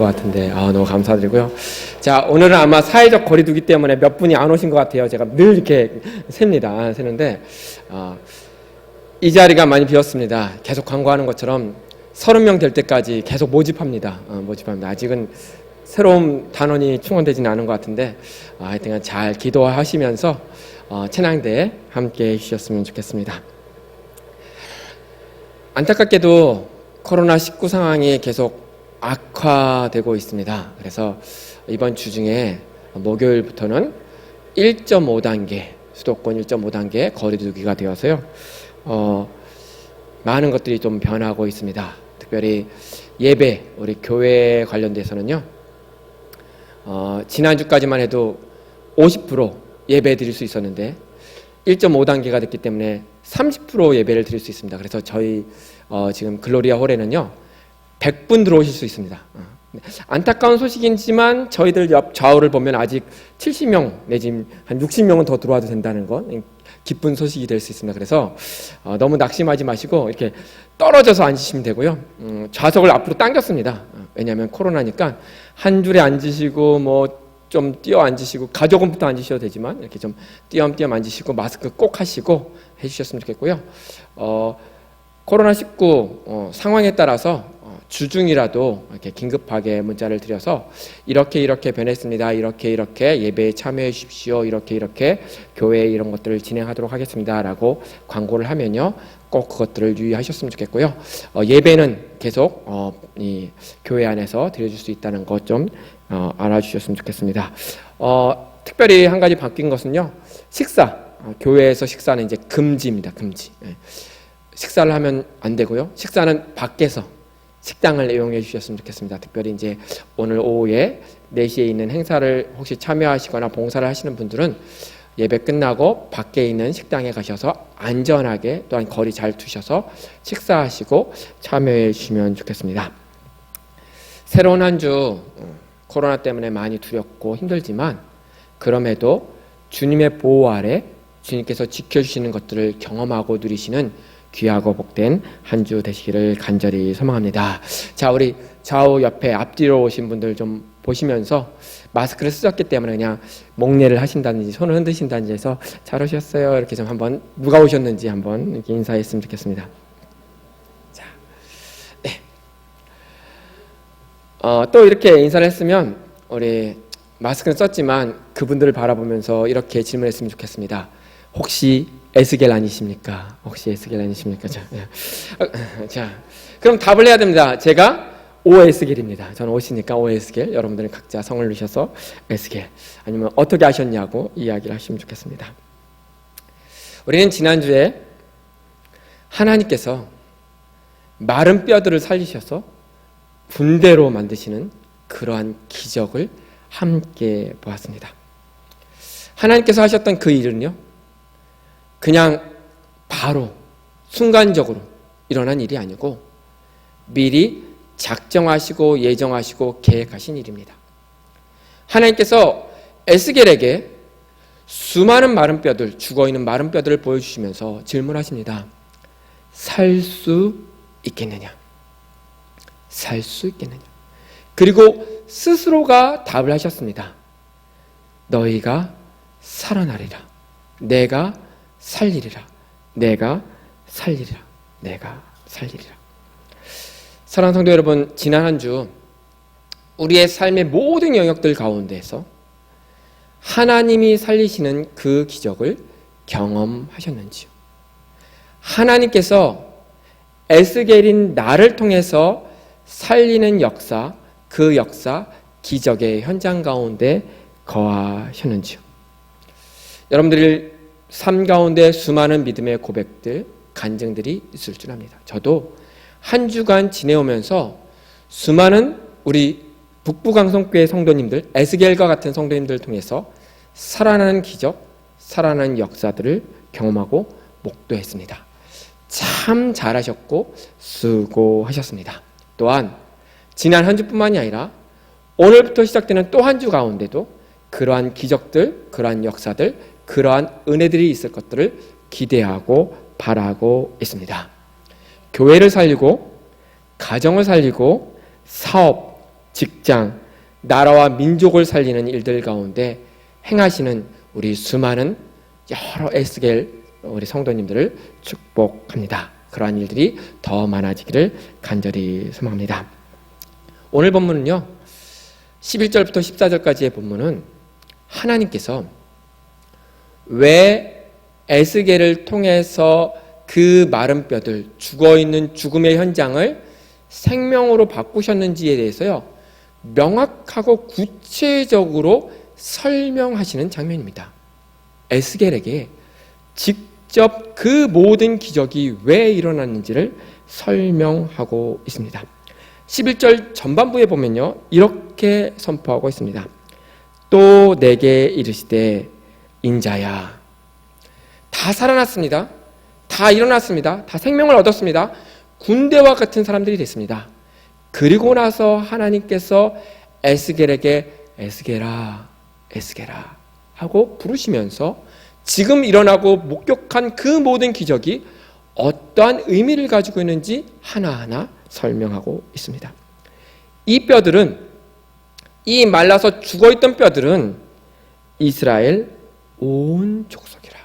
같은데 너무 감사드리고요. 자, 오늘은 아마 사회적 거리두기 때문에 몇 분이 안 오신 것 같아요. 제가 늘 이렇게 세는데 이 자리가 많이 비었습니다. 계속 광고하는 것처럼 30명 될 때까지 계속 모집합니다. 아직은 새로운 단원이 충원되지는 않은 것 같은데 하여튼 잘 기도하시면서 찬양대에 함께 해주셨으면 좋겠습니다. 안타깝게도 코로나19 상황이 계속 악화되고 있습니다. 그래서 이번 주 중에 목요일부터는 1.5단계, 수도권 1.5단계 거리두기가 되어서요. 많은 것들이 좀 변하고 있습니다. 특별히 예배, 우리 교회 관련돼서는요. 지난주까지만 해도 50% 예배 드릴 수 있었는데 1.5단계가 됐기 때문에 30% 예배를 드릴 수 있습니다. 그래서 저희 지금 글로리아 홀에는요 100분 들어오실 수 있습니다. 안타까운 소식이지만 저희들 옆 좌우를 보면 아직 70명 내지 한 60명은 더 들어와도 된다는 건 기쁜 소식이 될 수 있습니다. 그래서 너무 낙심하지 마시고 이렇게 떨어져서 앉으시면 되고요. 좌석을 앞으로 당겼습니다. 왜냐하면 코로나니까 한 줄에 앉으시고 뭐 좀 뛰어 앉으시고 가족은부터 앉으셔도 되지만 이렇게 좀 띄엄띄엄 앉으시고 마스크 꼭 하시고 해주셨으면 좋겠고요. 코로나19 상황에 따라서 주중이라도 이렇게 긴급하게 문자를 드려서 이렇게 변했습니다. 이렇게 예배에 참여해 주십시오. 이렇게 교회에 이런 것들을 진행하도록 하겠습니다. 라고 광고를 하면요. 꼭 그것들을 유의하셨으면 좋겠고요. 예배는 계속 이 교회 안에서 드려줄 수 있다는 것 좀 알아주셨으면 좋겠습니다. 특별히 한 가지 바뀐 것은요. 식사, 교회에서 식사는 이제 금지입니다. 금지. 식사를 하면 안 되고요. 식사는 밖에서 식당을 이용해 주셨으면 좋겠습니다. 특별히 이제 오늘 오후에 4시에 있는 행사를 혹시 참여하시거나 봉사를 하시는 분들은 예배 끝나고 밖에 있는 식당에 가셔서 안전하게 또한 거리 잘 두셔서 식사하시고 참여해 주시면 좋겠습니다. 새로운 한 주 코로나 때문에 많이 두렵고 힘들지만 그럼에도 주님의 보호 아래 주님께서 지켜주시는 것들을 경험하고 누리시는 귀하고 복된 한 주 되시기를 간절히 소망합니다. 자, 우리 좌우 옆에 앞뒤로 오신 분들 좀 보시면서 마스크를 쓰셨기 때문에 그냥 목례를 하신다든지 손을 흔드신다든지 해서 잘 오셨어요. 이렇게 좀 한번 누가 오셨는지 한번 이렇게 인사했으면 좋겠습니다. 자, 네. 또 이렇게 인사를 했으면 우리 마스크는 썼지만 그분들을 바라보면서 이렇게 질문했으면 좋겠습니다. 혹시 에스겔 아니십니까? 자, 그럼 답을 해야 됩니다. 제가 오에스겔입니다. 저는 오시니까 오에스겔. 여러분들은 각자 성을 넣으셔서 에스겔. 아니면 어떻게 하셨냐고 이야기를 하시면 좋겠습니다. 우리는 지난주에 하나님께서 마른 뼈들을 살리셔서 분대로 만드시는 그러한 기적을 함께 보았습니다. 하나님께서 하셨던 그 일은요, 그냥 바로 순간적으로 일어난 일이 아니고 미리 작정하시고 예정하시고 계획하신 일입니다. 하나님께서 에스겔에게 수많은 마른 뼈들, 죽어있는 마른 뼈들을 보여주시면서 질문하십니다. 살 수 있겠느냐? 살 수 있겠느냐? 그리고 스스로가 답을 하셨습니다. 너희가 살아나리라. 내가 살리리라. 내가 살리리라. 내가 살리리라. 사랑하는 성도 여러분, 지난 한 주 우리의 삶의 모든 영역들 가운데에서 하나님이 살리시는 그 기적을 경험하셨는지요? 하나님께서 에스겔인 나를 통해서 살리는 역사, 그 역사, 기적의 현장 가운데 거하셨는지요? 여러분들이 삶 가운데 수많은 믿음의 고백들, 간증들이 있을 줄 압니다. 저도 한 주간 지내오면서 수많은 우리 북부강성교회 성도님들, 에스겔과 같은 성도님들을 통해서 살아나는 기적, 살아나는 역사들을 경험하고 목도했습니다. 참 잘하셨고 수고하셨습니다. 또한 지난 한 주뿐만이 아니라 오늘부터 시작되는 또 한 주 가운데도 그러한 기적들, 그러한 역사들, 그러한 은혜들이 있을 것들을 기대하고 바라고 있습니다. 교회를 살리고 가정을 살리고 사업, 직장, 나라와 민족을 살리는 일들 가운데 행하시는 우리 수많은 여러 에스겔 우리 성도님들을 축복합니다. 그러한 일들이 더 많아지기를 간절히 소망합니다. 오늘 본문은요, 11절부터 14절까지의 본문은 하나님께서 왜 에스겔을 통해서 그 마른 뼈들, 죽어있는 죽음의 현장을 생명으로 바꾸셨는지에 대해서요, 명확하고 구체적으로 설명하시는 장면입니다. 에스겔에게 직접 그 모든 기적이 왜 일어났는지를 설명하고 있습니다. 11절 전반부에 보면요, 이렇게 선포하고 있습니다. 또 내게 이르시되 인자야. 다 살아났습니다. 다 일어났습니다. 다 생명을 얻었습니다. 군대와 같은 사람들이 됐습니다. 그리고 나서 하나님께서 에스겔에게 에스겔아, 에스겔아 하고 부르시면서 지금 일어나고 목격한 그 모든 기적이 어떠한 의미를 가지고 있는지 하나하나 설명하고 있습니다. 이 뼈들은, 이 말라서 죽어있던 뼈들은 이스라엘 온 족속이라.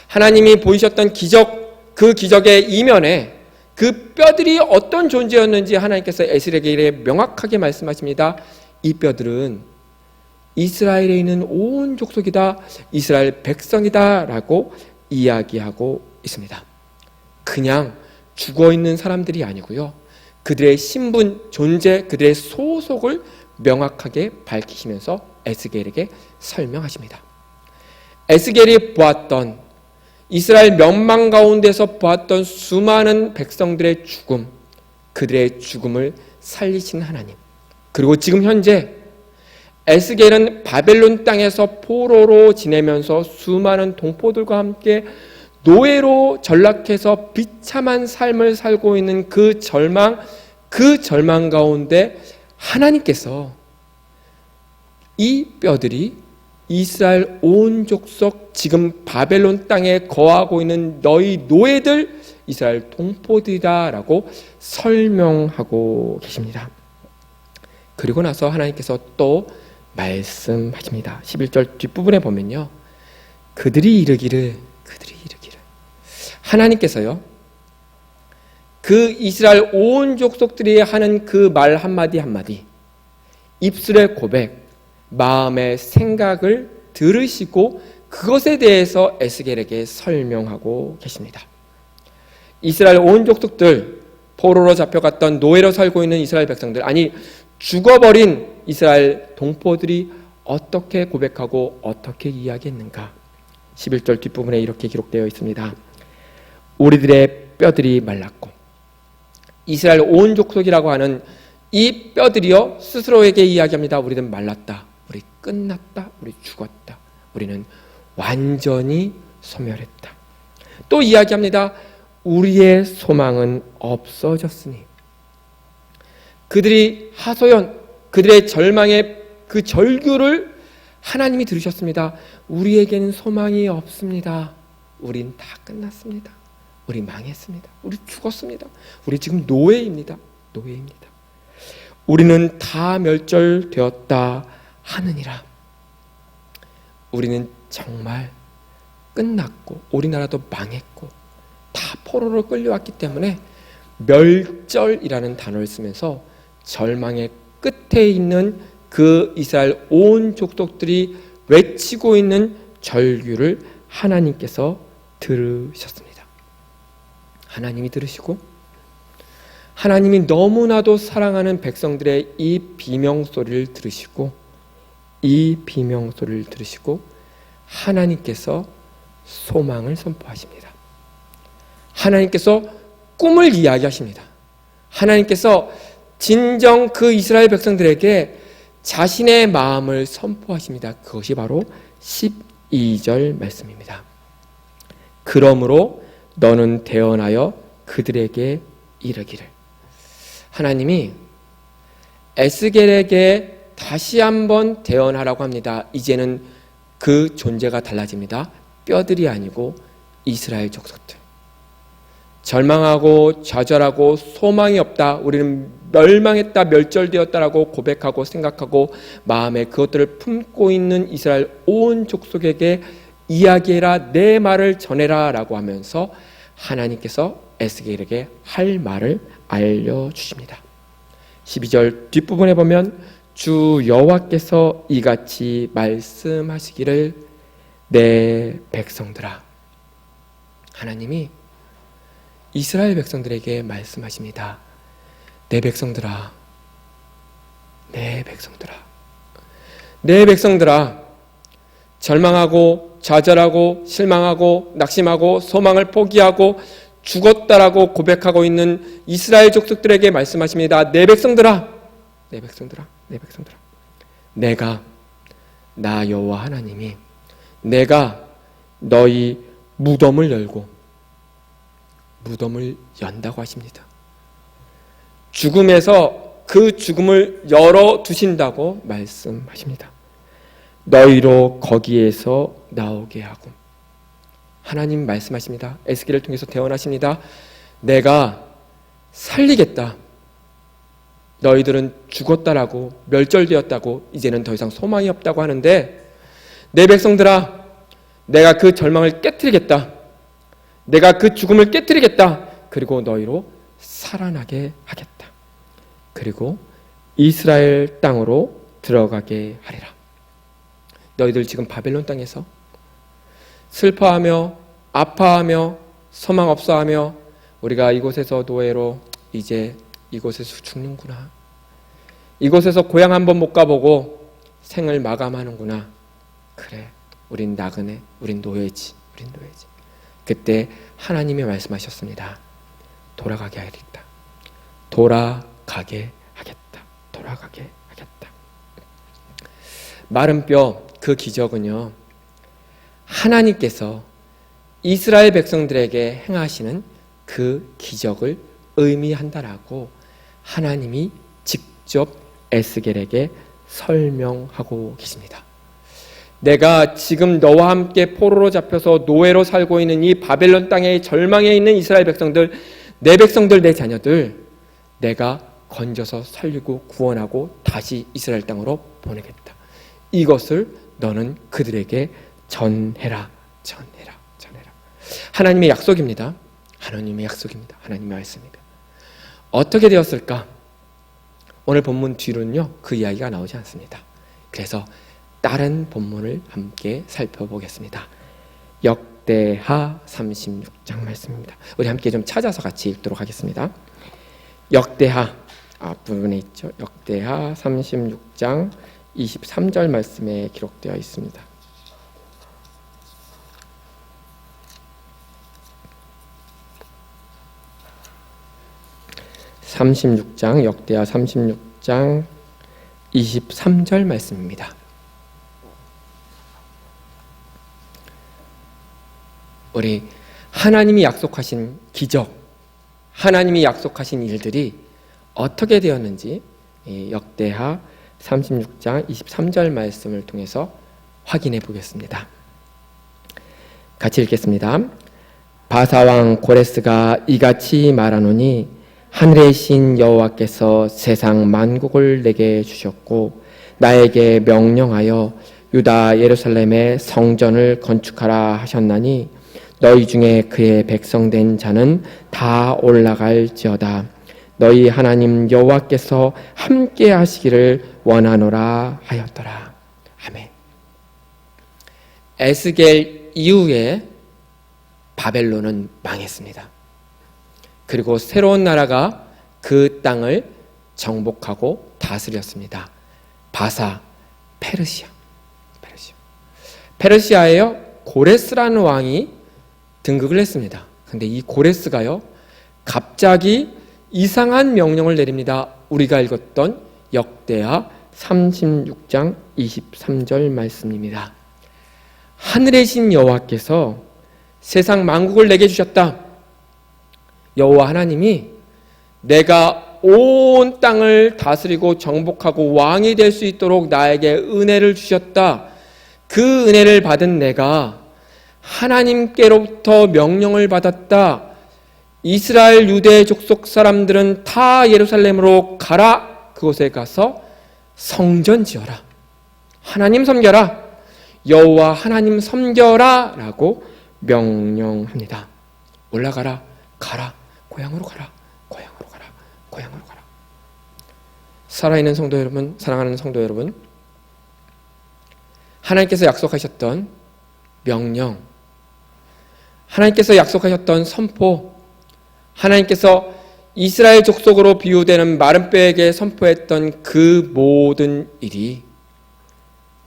하나님이 보이셨던 기적, 그 기적의 이면에 그 뼈들이 어떤 존재였는지 하나님께서 에스겔에게 명확하게 말씀하십니다. 이 뼈들은 이스라엘에 있는 온 족속이다, 이스라엘 백성이다 라고 이야기하고 있습니다. 그냥 죽어있는 사람들이 아니고요, 그들의 신분, 존재, 그들의 소속을 명확하게 밝히시면서 에스겔에게 설명하십니다. 에스겔이 보았던, 이스라엘 멸망 가운데서 보았던 수많은 백성들의 죽음, 그들의 죽음을 살리신 하나님, 그리고 지금 현재 에스겔은 바벨론 땅에서 포로로 지내면서 수많은 동포들과 함께 노예로 전락해서 비참한 삶을 살고 있는 그 절망 가운데 하나님께서 이 뼈들이 이스라엘 온 족속, 지금 바벨론 땅에 거하고 있는 너희 노예들, 이스라엘 동포들이다라고 설명하고 계십니다. 그리고 나서 하나님께서 또 말씀하십니다. 11절 뒷부분에 보면요, 그들이 이르기를 하나님께서요, 그 이스라엘 온 족속들이 하는 그 말 한마디 한마디, 입술의 고백, 마음의 생각을 들으시고 그것에 대해서 에스겔에게 설명하고 계십니다. 이스라엘 온 족속들, 포로로 잡혀갔던 노예로 살고 있는 이스라엘 백성들, 아니 죽어버린 이스라엘 동포들이 어떻게 고백하고 어떻게 이야기했는가. 11절 뒷부분에 이렇게 기록되어 있습니다. 우리들의 뼈들이 말랐고, 이스라엘 온 족속이라고 하는 이 뼈들이요 스스로에게 이야기합니다. 우리는 말랐다, 우리 끝났다, 우리 죽었다, 우리는 완전히 소멸했다. 또 이야기합니다. 우리의 소망은 없어졌으니. 그들이 하소연, 그들의 절망의 그 절규를 하나님이 들으셨습니다. 우리에게는 소망이 없습니다. 우린 다 끝났습니다. 우리 망했습니다. 우리 죽었습니다. 우리 지금 노예입니다. 우리는 다 멸절되었다 하느니라. 우리는 정말 끝났고 우리나라도 망했고 다 포로로 끌려왔기 때문에 멸절이라는 단어를 쓰면서 절망의 끝에 있는 그 이스라엘 온 족속들이 외치고 있는 절규를 하나님께서 들으셨습니다. 하나님이 들으시고 하나님이 너무나도 사랑하는 백성들의 이 비명소리를 들으시고 하나님께서 소망을 선포하십니다. 하나님께서 꿈을 이야기하십니다. 하나님께서 진정 그 이스라엘 백성들에게 자신의 마음을 선포하십니다. 그것이 바로 12절 말씀입니다. 그러므로 너는 대언하여 그들에게 이르기를. 하나님이 에스겔에게 다시 한번 대언하라고 합니다. 이제는 그 존재가 달라집니다. 뼈들이 아니고 이스라엘 족속들. 절망하고 좌절하고 소망이 없다, 우리는 멸망했다, 멸절되었다라고 고백하고 생각하고 마음에 그것들을 품고 있는 이스라엘 온 족속에게 이야기해라, 내 말을 전해라 라고 하면서 하나님께서 에스겔에게 할 말을 알려주십니다. 12절 뒷부분에 보면 주 여호와께서 이같이 말씀하시기를 내 백성들아, 하나님이 이스라엘 백성들에게 말씀하십니다. 내 백성들아, 내 백성들아, 내 백성들아, 절망하고 좌절하고 실망하고 낙심하고 소망을 포기하고 죽었다라고 고백하고 있는 이스라엘 족속들에게 말씀하십니다. 내 백성들아, 내 백성들아, 내 백성들아, 내가, 나 여호와 하나님이 내가 너희 무덤을 열고 무덤을 연다고 하십니다. 죽음에서 그 죽음을 열어두신다고 말씀하십니다. 너희로 거기에서 나오게 하고, 하나님 말씀하십니다. 에스겔을 통해서 대언하십니다. 내가 살리겠다. 너희들은 죽었다라고, 멸절되었다고, 이제는 더 이상 소망이 없다고 하는데, 내 백성들아, 내가 그 절망을 깨트리겠다. 내가 그 죽음을 깨트리겠다. 그리고 너희로 살아나게 하겠다. 그리고 이스라엘 땅으로 들어가게 하리라. 너희들 지금 바벨론 땅에서 슬퍼하며 아파하며 소망 없어하며 우리가 이곳에서 노예로 이제 이곳에서 죽는구나, 이곳에서 고향 한번 못 가보고 생을 마감하는구나, 그래 우린 나그네, 우린 노예지, 우린 노예지. 그때 하나님이 말씀하셨습니다. 돌아가게 하겠다. 돌아가게 하겠다. 돌아가게 하겠다. 마른 뼈, 그 기적은요, 하나님께서 이스라엘 백성들에게 행하시는 그 기적을 의미한다라고 하나님이 직접 에스겔에게 설명하고 계십니다. 내가 지금 너와 함께 포로로 잡혀서 노예로 살고 있는 이 바벨론 땅의 절망에 있는 이스라엘 백성들, 내 백성들, 내 자녀들, 내가 건져서 살리고 구원하고 다시 이스라엘 땅으로 보내겠다. 이것을 너는 그들에게 전해라, 전해라, 전해라. 하나님의 약속입니다. 하나님의 약속입니다. 하나님의 말씀입니다. 어떻게 되었을까? 오늘 본문 뒤로는요, 그 이야기가 나오지 않습니다. 그래서 다른 본문을 함께 살펴보겠습니다. 역대하 36장 말씀입니다. 우리 함께 좀 찾아서 같이 읽도록 하겠습니다. 역대하 앞부분에 있죠. 역대하 36장 23절 말씀에 기록되어 있습니다. 역대하 36장 23절 말씀입니다. 우리 하나님이 약속하신 기적, 하나님이 약속하신 일들이 어떻게 되었는지 역대하 36장 23절 말씀을 통해서 확인해 보겠습니다. 같이 읽겠습니다. 바사왕 고레스가 이같이 말하노니 하늘의 신 여호와께서 세상 만국을 내게 주셨고 나에게 명령하여 유다 예루살렘에 성전을 건축하라 하셨나니 너희 중에 그의 백성된 자는 다 올라갈지어다. 너희 하나님 여호와께서 함께 하시기를 원하노라 하였더라. 아멘. 에스겔 이후에 바벨론은 망했습니다. 그리고 새로운 나라가 그 땅을 정복하고 다스렸습니다. 바사, 페르시아에요 고레스라는 왕이 등극을 했습니다. 그런데 이 고레스가요, 갑자기 이상한 명령을 내립니다. 우리가 읽었던 역대하 36장 23절 말씀입니다. 하늘의 신 여호와께서 세상 만국을 내게 주셨다. 여호와 하나님이 내가 온 땅을 다스리고 정복하고 왕이 될 수 있도록 나에게 은혜를 주셨다. 그 은혜를 받은 내가 하나님께로부터 명령을 받았다. 이스라엘 유대 족속 사람들은 다 예루살렘으로 가라. 그곳에 가서 성전 지어라. 하나님 섬겨라. 여호와 하나님 섬겨라 라고 명령합니다. 올라가라. 가라. 고향으로 가라. 고향으로 가라. 고향으로 가라. 살아있는 성도 여러분, 사랑하는 성도 여러분, 하나님께서 약속하셨던 명령, 하나님께서 약속하셨던 선포, 하나님께서 이스라엘 족속으로 비유되는 마른 뼈에게 선포했던 그 모든 일이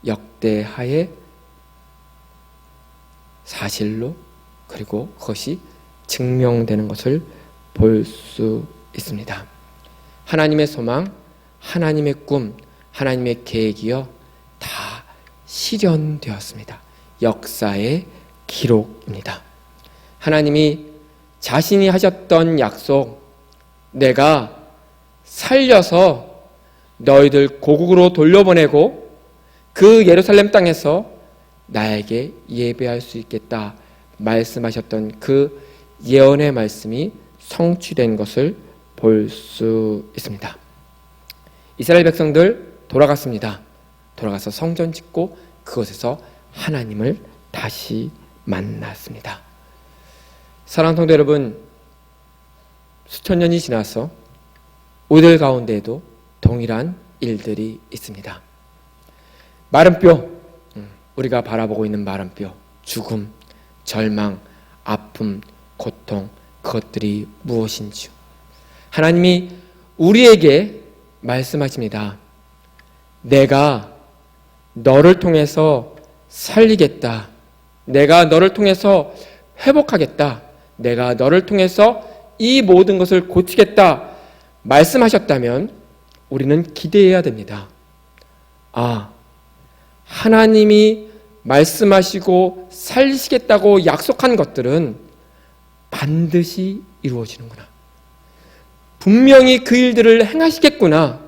역대하에 사실로, 그리고 그것이 증명되는 것을 볼 수 있습니다. 하나님의 소망, 하나님의 꿈, 하나님의 계획이요 다 실현되었습니다. 역사의 기록입니다. 하나님이 자신이 하셨던 약속, 내가 살려서 너희들 고국으로 돌려보내고 그 예루살렘 땅에서 나에게 예배할 수 있겠다 말씀하셨던 그 예언의 말씀이 성취된 것을 볼 수 있습니다. 이스라엘 백성들 돌아갔습니다. 돌아가서 성전 짓고 그곳에서 하나님을 다시 만났습니다. 사랑하는 성도 여러분, 수천 년이 지나서 우리들 가운데에도 동일한 일들이 있습니다. 마른 뼈, 우리가 바라보고 있는 마른 뼈, 죽음, 절망, 아픔, 고통, 그것들이 무엇인지요? 하나님이 우리에게 말씀하십니다. 내가 너를 통해서 살리겠다. 내가 너를 통해서 회복하겠다. 내가 너를 통해서 이 모든 것을 고치겠다 말씀하셨다면 우리는 기대해야 됩니다. 하나님이 말씀하시고 살리시겠다고 약속한 것들은 반드시 이루어지는구나. 분명히 그 일들을 행하시겠구나.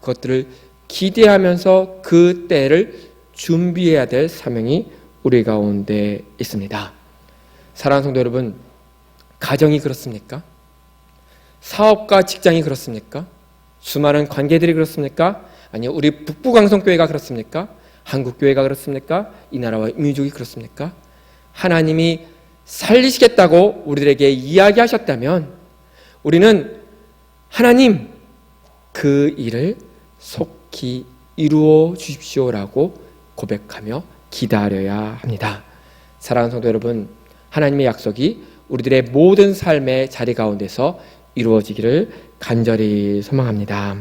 그것들을 기대하면서 그 때를 준비해야 될 사명이 우리 가운데 있습니다. 사랑하는 성도 여러분, 가정이 그렇습니까? 사업과 직장이 그렇습니까? 수많은 관계들이 그렇습니까? 아니요, 우리 북부강성교회가 그렇습니까? 한국교회가 그렇습니까? 이 나라와 민족이 그렇습니까? 하나님이 살리시겠다고 우리들에게 이야기하셨다면 우리는 하나님, 그 일을 속히 이루어 주십시오라고 고백하며 기다려야 합니다. 사랑하는 성도 여러분, 하나님의 약속이 우리들의 모든 삶의 자리 가운데서 이루어지기를 간절히 소망합니다.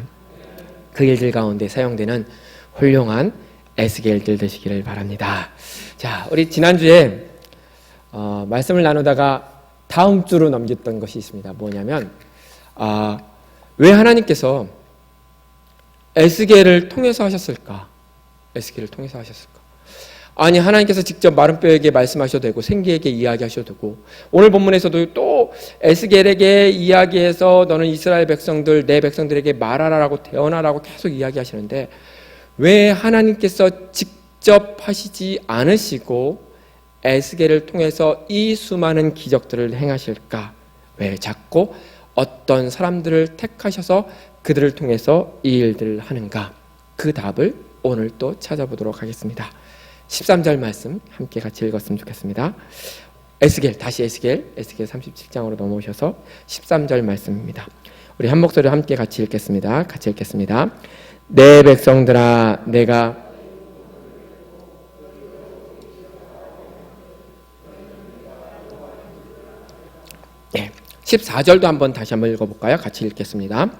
그 일들 가운데 사용되는 훌륭한 에스겔들 되시기를 바랍니다. 자, 우리 지난주에 말씀을 나누다가 다음 주로 넘겼던 것이 있습니다. 뭐냐면 왜 하나님께서 에스겔을 통해서 하셨을까? 에스겔을 통해서 하셨을까? 아니, 하나님께서 직접 마른 뼈에게 말씀하셔도 되고 생기에게 이야기하셔도 되고 오늘 본문에서도 또 에스겔에게 이야기해서 너는 이스라엘 백성들, 내 백성들에게 말하라라고 대언하라고 계속 이야기하시는데 왜 하나님께서 직접 하시지 않으시고 에스겔을 통해서 이 수많은 기적들을 행하실까? 왜 자꾸 어떤 사람들을 택하셔서 그들을 통해서 이 일들을 하는가? 그 답을 오늘 또 찾아보도록 하겠습니다. 13절 말씀 함께 같이 읽었으면 좋겠습니다. 에스겔 37장으로 넘어오셔서 13절 말씀입니다. 우리 한 목소리로 함께 같이 읽겠습니다. 같이 읽겠습니다. 내 백성들아, 내가 14절도 한번 다시 한번 읽어볼까요? 같이 읽겠습니다.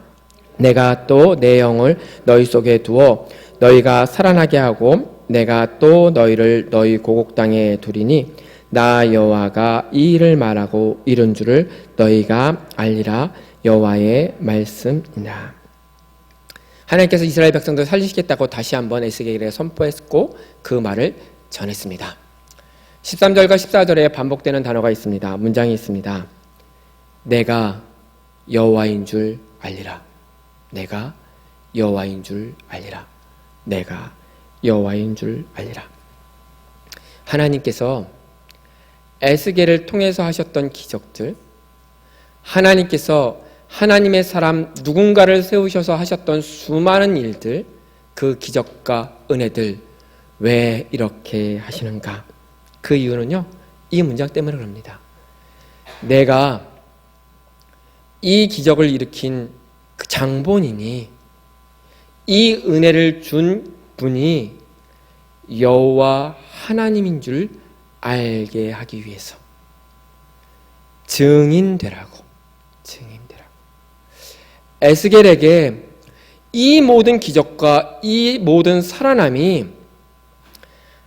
내가 또 내 영을 너희 속에 두어 너희가 살아나게 하고 내가 또 너희를 너희 고국 땅에 두리니 나 여호와가 이 일을 말하고 이룬 줄을 너희가 알리라. 여호와의 말씀이다. 하나님께서 이스라엘 백성들 살리시겠다고 다시 한번 에스겔에게 선포했고 그 말을 전했습니다. 13절과 14절에 반복되는 단어가 있습니다. 문장이 있습니다. 내가 여호와인 줄 알리라. 내가 여호와인 줄 알리라. 내가 여호와인 줄 알리라. 하나님께서 에스겔을 통해서 하셨던 기적들, 하나님께서 하나님의 사람 누군가를 세우셔서 하셨던 수많은 일들, 그 기적과 은혜들 왜 이렇게 하시는가? 그 이유는요, 이 문장 때문에 그럽니다. 내가 이 기적을 일으킨 그 장본인이, 이 은혜를 준 분이 여호와 하나님인 줄 알게 하기 위해서 증인되라고. 에스겔에게 이 모든 기적과 이 모든 살아남이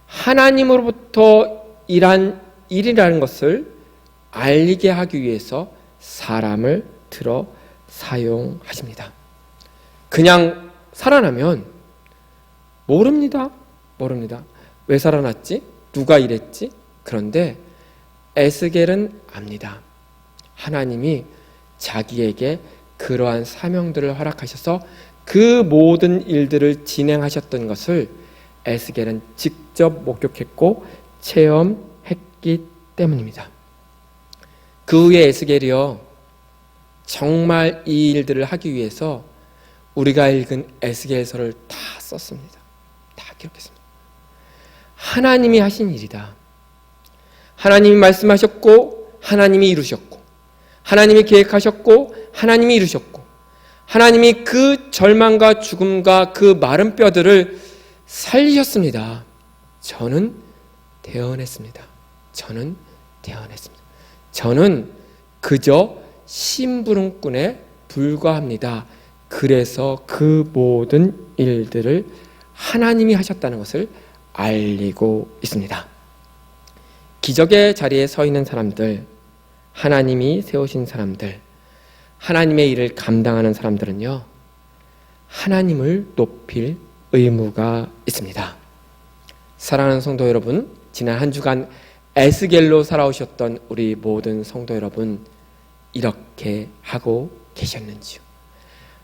하나님으로부터 일한 일이라는 것을 알리게 하기 위해서 사람을 들어 사용하십니다. 그냥 살아나면 모릅니다. 왜 살아났지? 누가 이랬지? 그런데 에스겔은 압니다. 하나님이 자기에게 그러한 사명들을 허락하셔서 그 모든 일들을 진행하셨던 것을 에스겔은 직접 목격했고 체험했기 때문입니다. 그 후에 에스겔이요, 정말 이 일들을 하기 위해서 우리가 읽은 에스겔서를 다 썼습니다. 다 기록했습니다. 하나님이 하신 일이다. 하나님이 말씀하셨고 하나님이 이루셨고, 하나님이 계획하셨고 하나님이 이루셨고, 하나님이 그 절망과 죽음과 그 마른 뼈들을 살리셨습니다. 저는 대언했습니다. 저는 그저 심부름꾼에 불과합니다. 그래서 그 모든 일들을 하나님이 하셨다는 것을 알리고 있습니다. 기적의 자리에 서 있는 사람들, 하나님이 세우신 사람들, 하나님의 일을 감당하는 사람들은요, 하나님을 높일 의무가 있습니다. 사랑하는 성도 여러분, 지난 한 주간 에스겔로 살아오셨던 우리 모든 성도 여러분, 이렇게 하고 계셨는지요?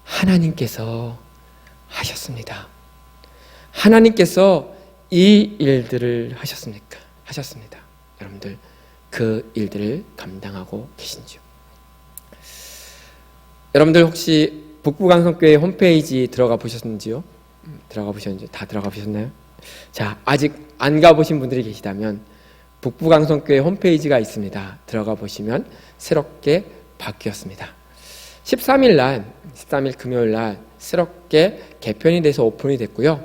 하나님께서 하셨습니다. 하나님께서 이 일들을 하셨습니다. 여러분들 그 일들을 감당하고 계신지요? 여러분들 혹시 북부강성교회 홈페이지 들어가 보셨는지요? 다 들어가 보셨나요? 자, 아직 안 가보신 분들이 계시다면 북부강성교회 홈페이지가 있습니다. 들어가 보시면 새롭게 바뀌었습니다. 13일 금요일 날 새롭게 개편이 돼서 오픈이 됐고요.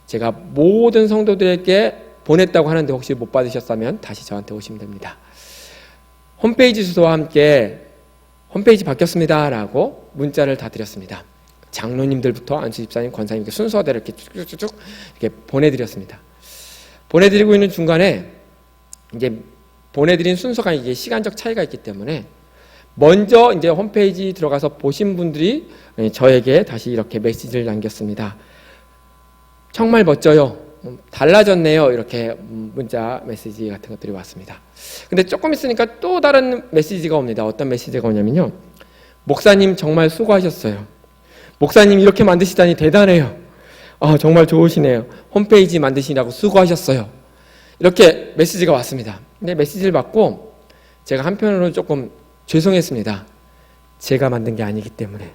제가 모든 성도들에게 보냈다고 하는데 혹시 못 받으셨다면 다시 저한테 오시면 됩니다. 홈페이지 주소와 함께 홈페이지 바뀌었습니다 라고 문자를 다 드렸습니다. 장로님들부터 안수 집사님, 권사님께 순서대로 이렇게 쭉쭉쭉 이렇게 보내드렸습니다. 보내드리고 있는 중간에 이제 보내드린 순서가 이게 시간적 차이가 있기 때문에 먼저 이제 홈페이지 들어가서 보신 분들이 저에게 다시 이렇게 메시지를 남겼습니다. 정말 멋져요. 달라졌네요. 이렇게 문자 메시지 같은 것들이 왔습니다. 근데 조금 있으니까 또 다른 메시지가 옵니다. 어떤 메시지가 오냐면요, 목사님 정말 수고하셨어요. 목사님 이렇게 만드시다니 대단해요. 정말 좋으시네요. 홈페이지 만드시라고 수고하셨어요. 이렇게 메시지가 왔습니다. 근데 메시지를 받고 제가 한편으로 조금 죄송했습니다. 제가 만든 게 아니기 때문에,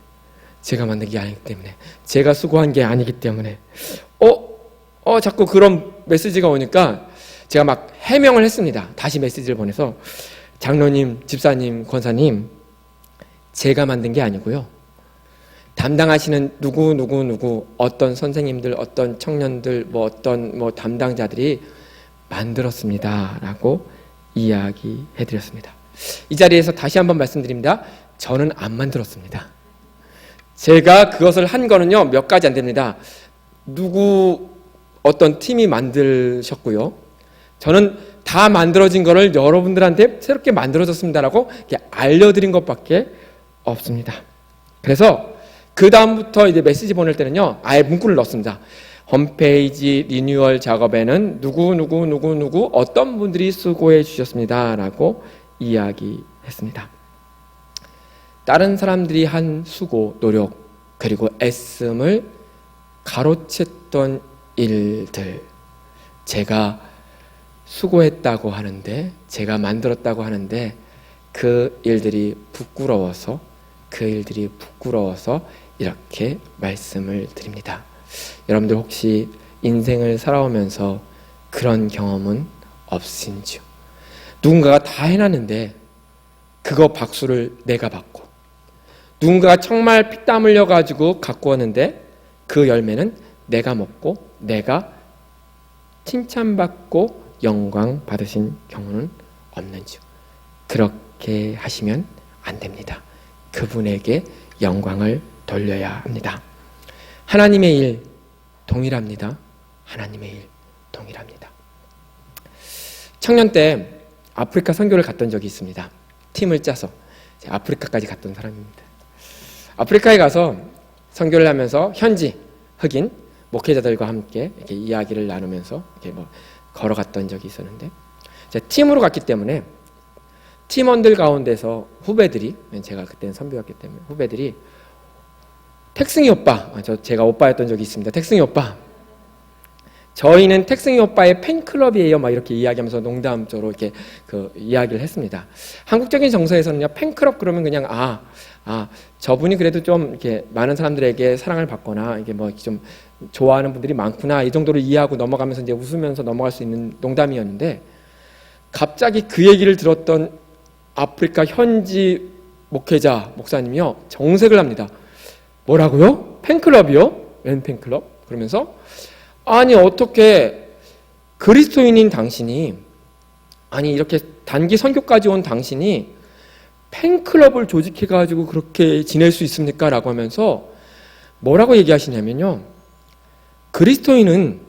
제가 수고한 게 아니기 때문에 자꾸 그런 메시지가 오니까 제가 막 해명을 했습니다. 다시 메시지를 보내서, 장로님, 집사님, 권사님, 제가 만든 게 아니고요, 담당하시는 누구 어떤 선생님들, 어떤 청년들, 어떤 담당자들이 만들었습니다 라고 이야기해드렸습니다. 이 자리에서 다시 한번 말씀드립니다. 저는 안 만들었습니다. 제가 그것을 한 거는요, 몇 가지 안 됩니다. 어떤 팀이 만드셨고요, 저는 다 만들어진 거를 여러분들한테 새롭게 만들어졌습니다라고 알려드린 것밖에 없습니다. 그래서 그 다음부터 이제 메시지 보낼 때는요, 아예 문구를 넣습니다. 홈페이지 리뉴얼 작업에는 누구 어떤 분들이 수고해 주셨습니다라고 이야기했습니다. 다른 사람들이 한 수고, 노력, 그리고 애씀을 가로챘던 일들, 제가 수고했다고 하는데, 제가 만들었다고 하는데, 그 일들이 부끄러워서 이렇게 말씀을 드립니다. 여러분들 혹시 인생을 살아오면서 그런 경험은 없으신지요? 누군가가 다 해놨는데 그거 박수를 내가 받고, 누군가가 정말 피땀 흘려가지고 갖고 왔는데 그 열매는 내가 먹고 내가 칭찬받고 영광 받으신 경우는 없는지요? 그렇게 하시면 안 됩니다. 그분에게 영광을 돌려야 합니다. 하나님의 일 동일합니다. 하나님의 일 동일합니다. 청년 때 아프리카 선교를 갔던 적이 있습니다. 팀을 짜서 아프리카까지 갔던 사람입니다. 아프리카에 가서 선교를 하면서 현지 흑인 목회자들과 함께 이렇게 이야기를 나누면서 이렇게 걸어갔던 적이 있었는데, 팀으로 갔기 때문에 팀원들 가운데서 후배들이, 제가 그때는 선배였기 때문에 후배들이 택승이 오빠, 제가 오빠였던 적이 있습니다. 택승이 오빠, 저희는 택승이 오빠의 팬클럽이에요, 막 이렇게 이야기하면서 농담적으로 이렇게 이야기를 했습니다. 한국적인 정서에서는요, 팬클럽 그러면 그냥 저분이 그래도 좀 이렇게 많은 사람들에게 사랑을 받거나 이게 좀 좋아하는 분들이 많구나, 이 정도로 이해하고 넘어가면서 이제 웃으면서 넘어갈 수 있는 농담이었는데, 갑자기 그 얘기를 들었던 아프리카 현지 목회자 목사님이요, 정색을 합니다. 뭐라고요? 팬클럽이요? 웬 팬클럽? 그러면서 아니 어떻게 그리스도인인 당신이, 아니 이렇게 단기 선교까지 온 당신이 팬클럽을 조직해가지고 그렇게 지낼 수 있습니까? 라고 하면서 뭐라고 얘기하시냐면요, 그리스도인은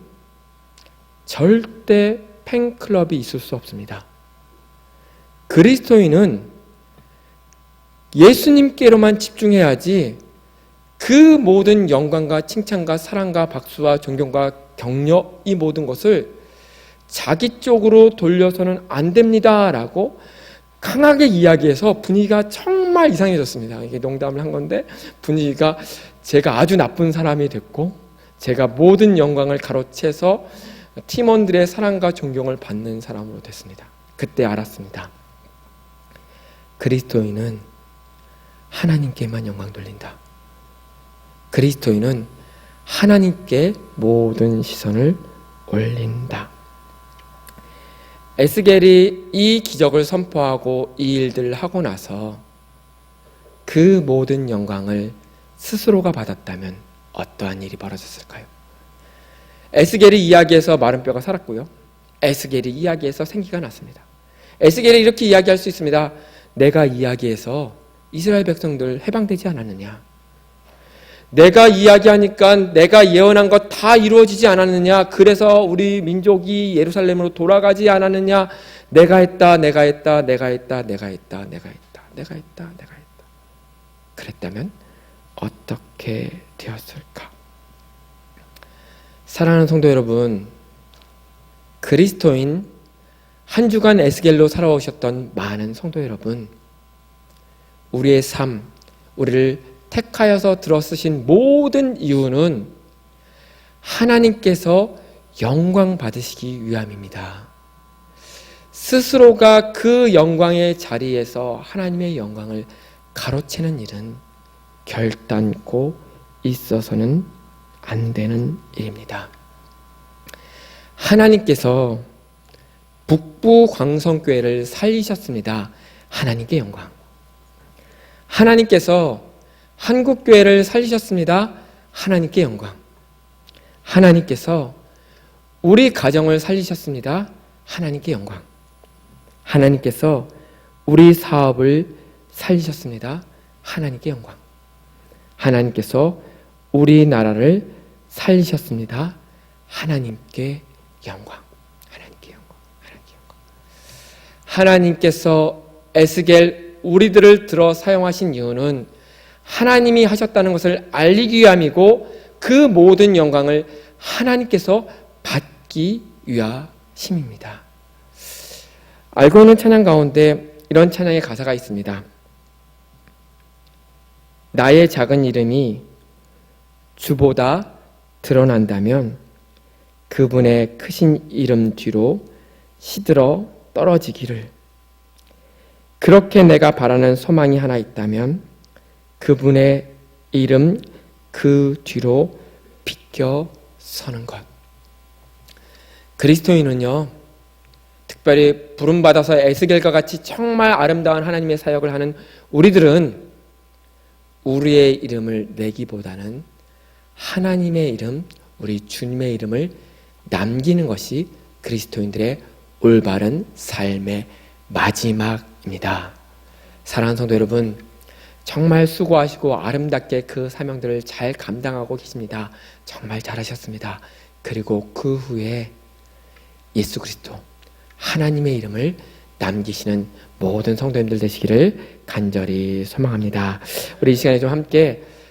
절대 팬클럽이 있을 수 없습니다. 그리스도인은 예수님께로만 집중해야지 그 모든 영광과 칭찬과 사랑과 박수와 존경과 격려, 이 모든 것을 자기 쪽으로 돌려서는 안 됩니다 라고 강하게 이야기해서 분위기가 정말 이상해졌습니다. 이게 농담을 한 건데 분위기가, 제가 아주 나쁜 사람이 됐고 제가 모든 영광을 가로채서 팀원들의 사랑과 존경을 받는 사람으로 됐습니다. 그때 알았습니다. 그리스도인은 하나님께만 영광 돌린다. 그리스도인은 하나님께 모든 시선을 올린다. 에스겔이 이 기적을 선포하고 이 일들을 하고 나서 그 모든 영광을 스스로가 받았다면 어떠한 일이 벌어졌을까요? 에스겔이 이야기해서 마른 뼈가 살았고요, 에스겔이 이야기해서 생기가 났습니다. 에스겔이 이렇게 이야기할 수 있습니다. 내가 이야기해서 이스라엘 백성들 해방되지 않았느냐? 내가 이야기하니까 내가 예언한 것 다 이루어지지 않았느냐? 그래서 우리 민족이 예루살렘으로 돌아가지 않았느냐? 내가 했다. 그랬다면 어떻게 되었을까? 사랑하는 성도 여러분, 그리스도인 한 주간 에스겔로 살아오셨던 많은 성도 여러분, 우리의 삶, 우리를 택하여서 들어쓰신 모든 이유는 하나님께서 영광 받으시기 위함입니다. 스스로가 그 영광의 자리에서 하나님의 영광을 가로채는 일은 결단코 있어서는 안 되는 일입니다. 하나님께서 북부 광성교회를 살리셨습니다. 하나님께 영광. 하나님께서 한국교회를 살리셨습니다. 하나님께 영광. 하나님께서 우리 가정을 살리셨습니다. 하나님께 영광. 하나님께서 우리 사업을 살리셨습니다. 하나님께 영광. 하나님께서 우리나라를 살리셨습니다. 하나님께 영광. 하나님께 영광. 하나님께 영광. 하나님께서 에스겔 우리들을 들어 사용하신 이유는 하나님이 하셨다는 것을 알리기 위함이고, 그 모든 영광을 하나님께서 받기 위하심입니다. 알고 있는 찬양 가운데 이런 찬양의 가사가 있습니다. 나의 작은 이름이 주보다 드러난다면 그분의 크신 이름 뒤로 시들어 떨어지기를. 그렇게 내가 바라는 소망이 하나 있다면 그분의 이름 그 뒤로 비껴 서는 것. 그리스도인은요, 특별히 부름받아서 에스겔과 같이 정말 아름다운 하나님의 사역을 하는 우리들은 우리의 이름을 내기보다는 하나님의 이름, 우리 주님의 이름을 남기는 것이 그리스도인들의 올바른 삶의 마지막입니다. 사랑하는 성도 여러분, 정말 수고하시고 아름답게 그 사명들을 잘 감당하고 계십니다. 정말 잘하셨습니다. 그리고 그 후에 예수 그리스도 하나님의 이름을 남기시는 모든 성도님들 되시기를 간절히 소망합니다. 우리 이 시간에 좀 함께